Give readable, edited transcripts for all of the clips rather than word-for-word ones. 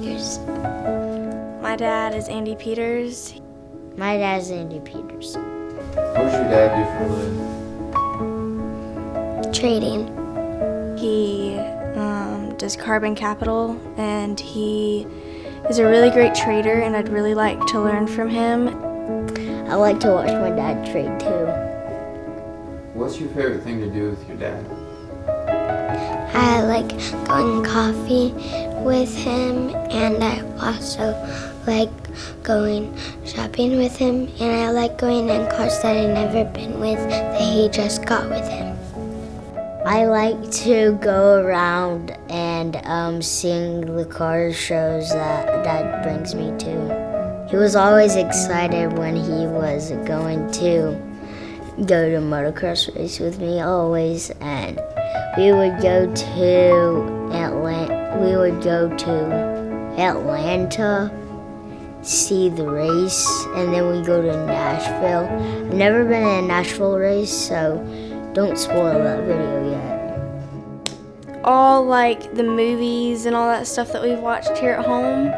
Peters. My dad is Andy Peters. My dad's Andy Peters. What does your dad do for a living? Trading. He does Carbon Capital, and he is a really great trader, and I'd really like to learn from him. I like to watch my dad trade too. What's your favorite thing to do with your dad? I like going coffee with him, and I also like going shopping with him, and I like going in cars that I've never been with that he just got with him. I like to go around and seeing the car shows that Dad brings me to. He was always excited when he was going to go to motocross race with me always, and we would go to Atlanta, see the race, and then we go to Nashville. I've never been in a Nashville race, so don't spoil that video yet. All like the movies and all that stuff that we've watched here at home,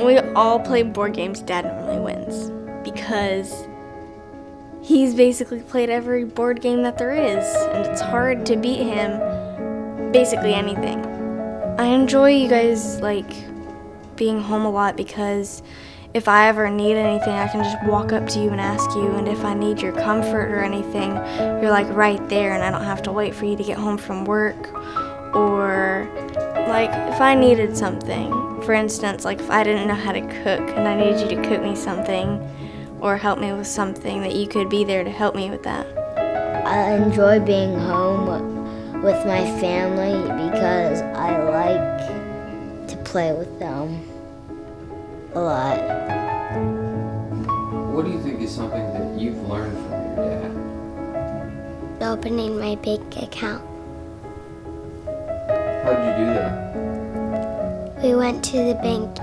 we all play board games. Dad normally wins because he's basically played every board game that there is, and it's hard to beat him basically anything. I enjoy you guys like being home a lot because if I ever need anything, I can just walk up to you and ask you, and if I need your comfort or anything, you're like right there, and I don't have to wait for you to get home from work. Or like if I needed something, for instance, like if I didn't know how to cook and I needed you to cook me something or help me with something, that you could be there to help me with that. I enjoy being home with my family because I like to play with them a lot. What do you think is something that you've learned from your dad? Opening my bank account. How did you do that? We went to the bank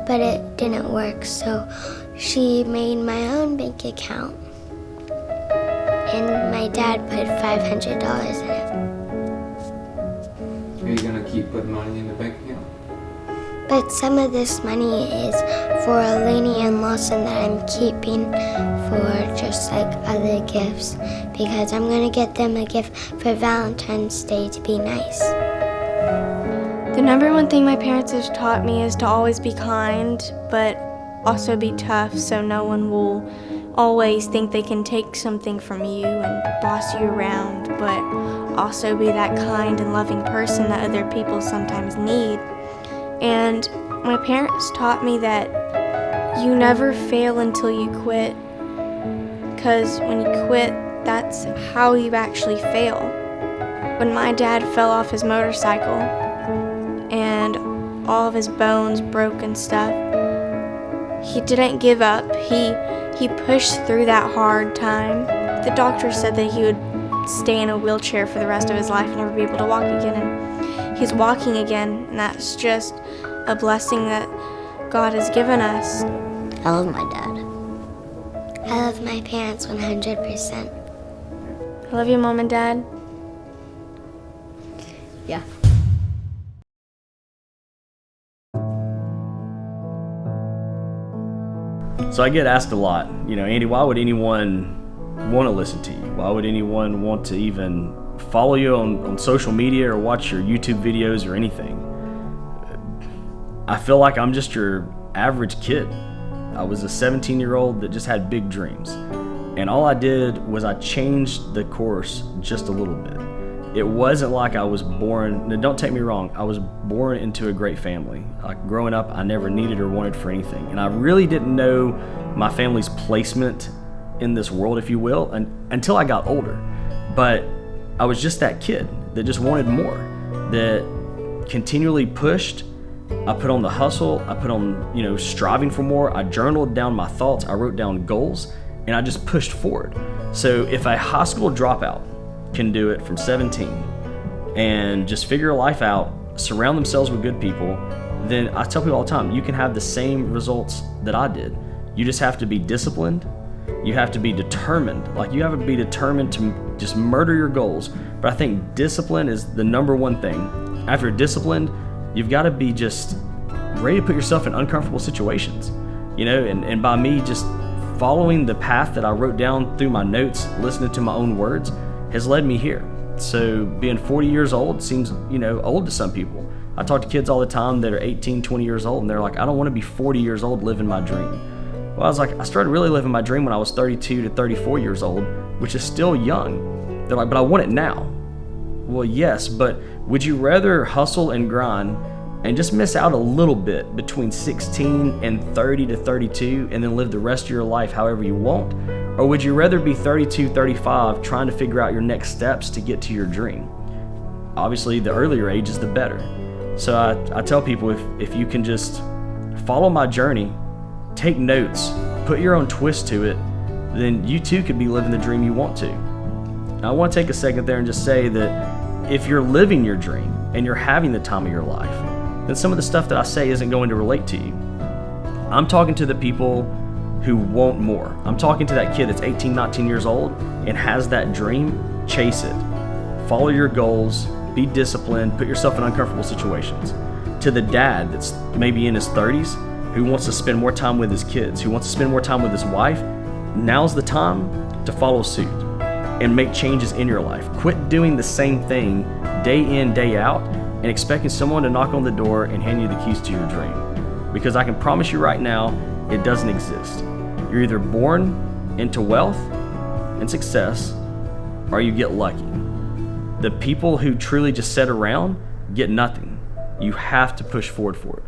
but it didn't work, so she made my own bank account. And my dad put $500 in it. Are you gonna keep putting money in the bank account? But some of this money is for Lainey and Lawson that I'm keeping for just like other gifts, because I'm gonna get them a gift for Valentine's Day to be nice. The number one thing my parents have taught me is to always be kind, but also be tough, so no one will always think they can take something from you and boss you around, but also be that kind and loving person that other people sometimes need. And my parents taught me that you never fail until you quit, because when you quit, that's how you actually fail. When my dad fell off his motorcycle and all of his bones broke and stuff, he didn't give up. He pushed through that hard time. The doctor said that he would stay in a wheelchair for the rest of his life and never be able to walk again. And he's walking again, and that's just a blessing that God has given us. I love my dad. I love my parents 100%. I love you, Mom and Dad. Yeah. So I get asked a lot, Andy, why would anyone want to listen to you? Why would anyone want to even follow you on social media or watch your YouTube videos or anything? I feel like I'm just your average kid. I was a 17-year-old that just had big dreams. And all I did was I changed the course just a little bit. It wasn't like I was born, now don't take me wrong, I was born into a great family. Like growing up, I never needed or wanted for anything. And I really didn't know my family's placement in this world, if you will, until I got older. But I was just that kid that just wanted more, that continually pushed. I put on the hustle, I put on, striving for more. I journaled down my thoughts, I wrote down goals, and I just pushed forward. So if a high school dropout can do it from 17 and just figure life out, surround themselves with good people, then I tell people all the time, you can have the same results that I did. You just have to be disciplined. You have to be determined. Like you have to be determined to just murder your goals. But I think discipline is the number one thing. After you're disciplined, You've got to be just ready to put yourself in uncomfortable situations, and by me just following the path that I wrote down through my notes, listening to my own words, has led me here. So being 40 years old seems, old to some people. I talk to kids all the time that are 18, 20 years old, and they're like, I don't want to be 40 years old living my dream. Well, I was like, I started really living my dream when I was 32 to 34 years old, which is still young. They're like, but I want it now. Well, yes, but would you rather hustle and grind and just miss out a little bit between 16 and 30 to 32 and then live the rest of your life however you want? Or would you rather be 32, 35 trying to figure out your next steps to get to your dream? Obviously, the earlier age is the better. So I tell people, if you can just follow my journey, take notes, put your own twist to it, then you too could be living the dream you want to. Now, I want to take a second there and just say that if you're living your dream and you're having the time of your life, then some of the stuff that I say isn't going to relate to you. I'm talking to the people who want more. I'm talking to that kid that's 18, 19 years old and has that dream. Chase it. Follow your goals. Be disciplined. Put yourself in uncomfortable situations. To the dad that's maybe in his 30s who wants to spend more time with his kids, who wants to spend more time with his wife, now's the time to follow suit and make changes in your life. Quit doing the same thing day in, day out, and expecting someone to knock on the door and hand you the keys to your dream. Because I can promise you right now, it doesn't exist. You're either born into wealth and success, or you get lucky. The people who truly just sit around get nothing. You have to push forward for it.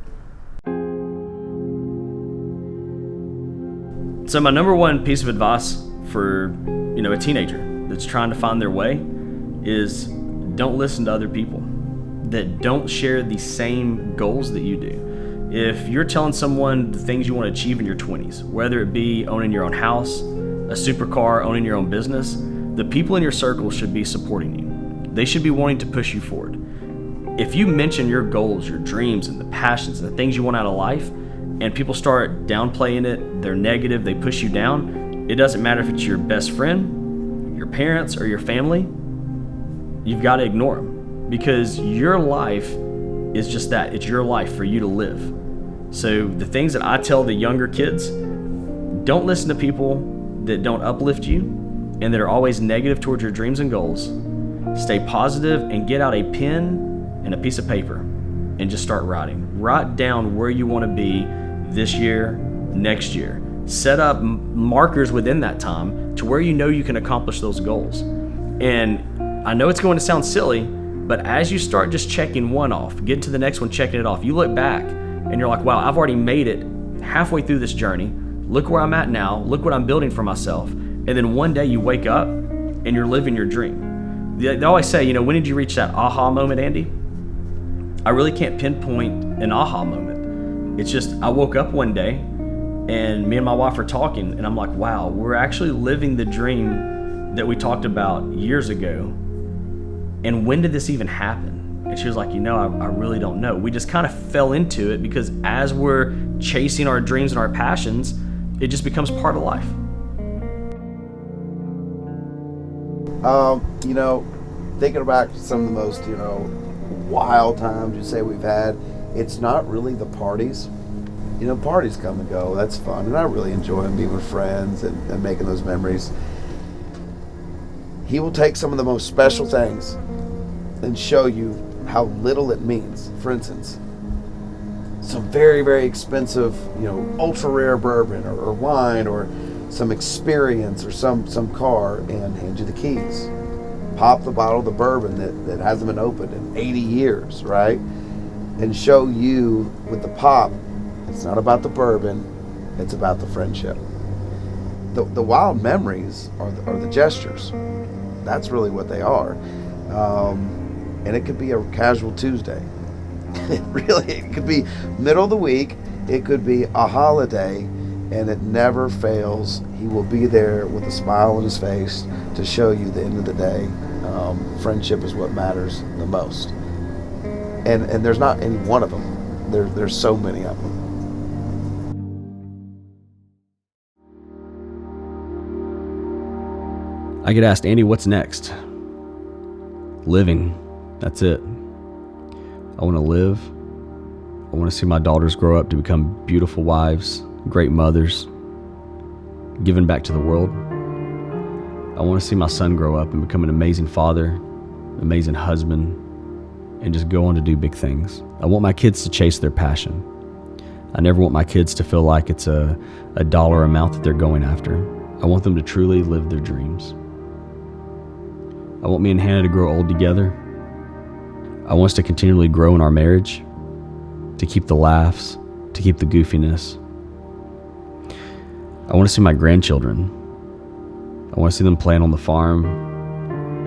So my number one piece of advice for, a teenager that's trying to find their way is don't listen to other people that don't share the same goals that you do. If you're telling someone the things you want to achieve in your 20s, whether it be owning your own house, a supercar, owning your own business, the people in your circle should be supporting you. They should be wanting to push you forward. If you mention your goals, your dreams, and the passions, and the things you want out of life, and people start downplaying it, they're negative, they push you down, it doesn't matter if it's your best friend, your parents, or your family, you've got to ignore them. Because your life is just that. It's your life for you to live. So the things that I tell the younger kids, don't listen to people that don't uplift you and that are always negative towards your dreams and goals. Stay positive and get out a pen and a piece of paper and just start writing. Write down where you want to be this year, next year. Set up markers within that time to where you know you can accomplish those goals. And I know it's going to sound silly, but as you start just checking one off, get to the next one, checking it off, you look back and you're like, wow, I've already made it halfway through this journey. Look where I'm at now. Look what I'm building for myself. And then one day you wake up and you're living your dream. They always say, when did you reach that aha moment, Andy? I really can't pinpoint an aha moment. It's just I woke up one day and me and my wife are talking and I'm like, wow, we're actually living the dream that we talked about years ago. And when did this even happen? And she was like, I really don't know. We just kind of fell into it because as we're chasing our dreams and our passions, it just becomes part of life. Thinking back to some of the most, wild times you say we've had, it's not really the parties. Parties come and go. That's fun. And I really enjoy them, being with friends and making those memories. He will take some of the most special things and show you how little it means. For instance, some very, very expensive, ultra rare bourbon or wine or some experience or some car, and hand you the keys. Pop the bottle of the bourbon that hasn't been opened in 80 years, right? And show you with the pop, it's not about the bourbon, it's about the friendship. The wild memories are the gestures. That's really what they are. And it could be a casual Tuesday. It could be middle of the week. It could be a holiday, and it never fails. He will be there with a smile on his face to show you the end of the day. Friendship is what matters the most. And there's not any one of them. There's so many of them. I get asked, Andy, what's next? Living. That's it. I want to live I want to see my daughters grow up to become beautiful wives, great mothers, giving back to the world. I want to see my son grow up and become an amazing father, amazing husband, and just go on to do big things. I want my kids to chase their passion. I never want my kids to feel like it's a dollar amount that they're going after. I want them to truly live their dreams. I want me and Hannah to grow old together. I want us to continually grow in our marriage, to keep the laughs, to keep the goofiness. I want to see my grandchildren. I want to see them playing on the farm,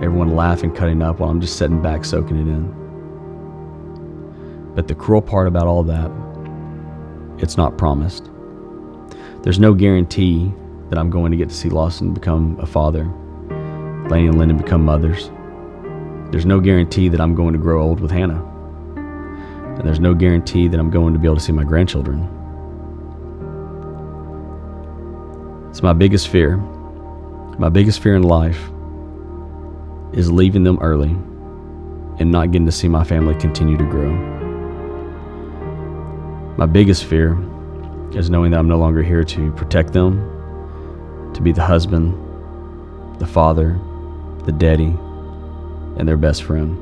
everyone laughing, cutting up while I'm just sitting back soaking it in. But the cruel part about all that, it's not promised. There's no guarantee that I'm going to get to see Lawson become a father, Lainey and Lyndon become mothers. There's no guarantee that I'm going to grow old with Hannah. And there's no guarantee that I'm going to be able to see my grandchildren. It's my biggest fear. My biggest fear in life is leaving them early and not getting to see my family continue to grow. My biggest fear is knowing that I'm no longer here to protect them, to be the husband, the father, the daddy, and their best friend.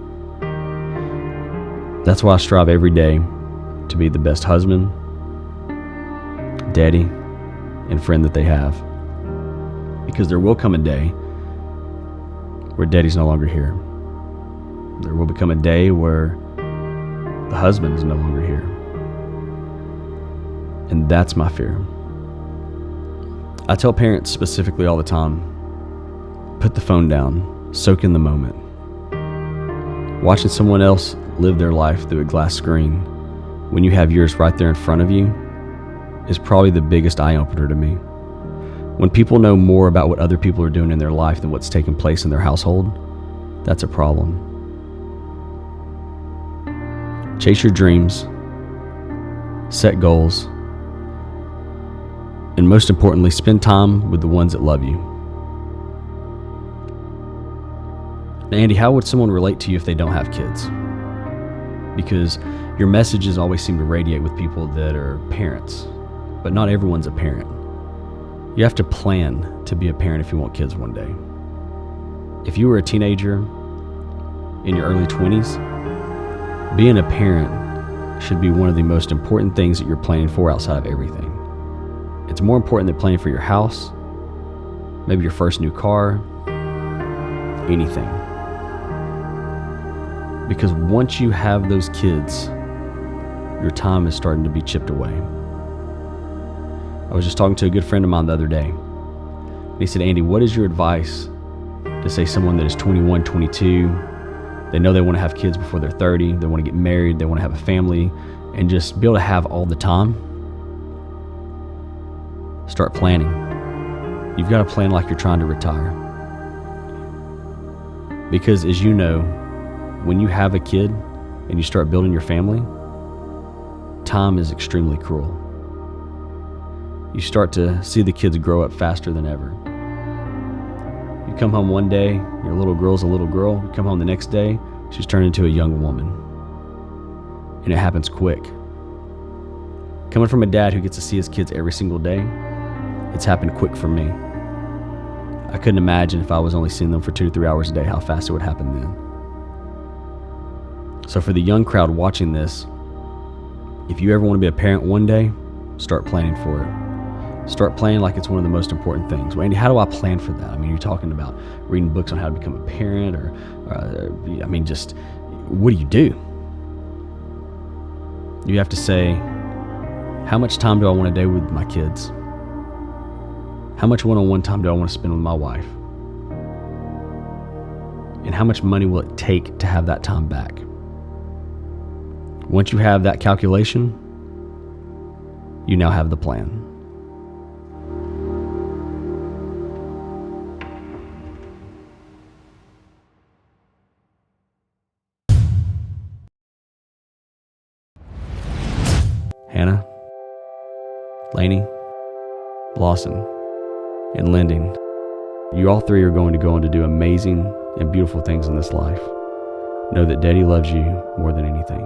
That's why I strive every day to be the best husband, daddy, and friend that they have. Because there will come a day where daddy's no longer here. There will become a day where the husband is no longer here. And that's my fear. I tell parents specifically all the time, put the phone down, soak in the moment. Watching someone else live their life through a glass screen when you have yours right there in front of you is probably the biggest eye-opener to me. When people know more about what other people are doing in their life than what's taking place in their household, that's a problem. Chase your dreams, set goals, and most importantly, spend time with the ones that love you. Now, Andy, how would someone relate to you if they don't have kids? Because your messages always seem to radiate with people that are parents, but not everyone's a parent. You have to plan to be a parent if you want kids one day. If you were a teenager in your early 20s, being a parent should be one of the most important things that you're planning for outside of everything. It's more important than planning for your house, maybe your first new car, anything. Because once you have those kids, your time is starting to be chipped away. I was just talking to a good friend of mine the other day. And he said, Andy, what is your advice to say someone that is 21, 22, they know they want to have kids before they're 30, they want to get married, they want to have a family, and just be able to have all the time? Start planning. You've got to plan like you're trying to retire. Because as you know, when you have a kid and you start building your family, time is extremely cruel. You start to see the kids grow up faster than ever. You come home one day, your little girl's a little girl. You come home the next day, she's turned into a young woman. And it happens quick. Coming from a dad who gets to see his kids every single day, it's happened quick for me. I couldn't imagine if I was only seeing them for 2 to 3 hours a day, how fast it would happen then. So for the young crowd watching this, if you ever want to be a parent one day, start planning for it. Start planning like it's one of the most important things. Well, Andy, how do I plan for that? I mean, you're talking about reading books on how to become a parent, or just what do? You have to say, how much time do I want a day with my kids? How much one-on-one time do I want to spend with my wife? And how much money will it take to have that time back? Once you have that calculation, you now have the plan. Hannah, Lainey, Lawson, and Lyndon, you all three are going to go on to do amazing and beautiful things in this life. Know that Daddy loves you more than anything.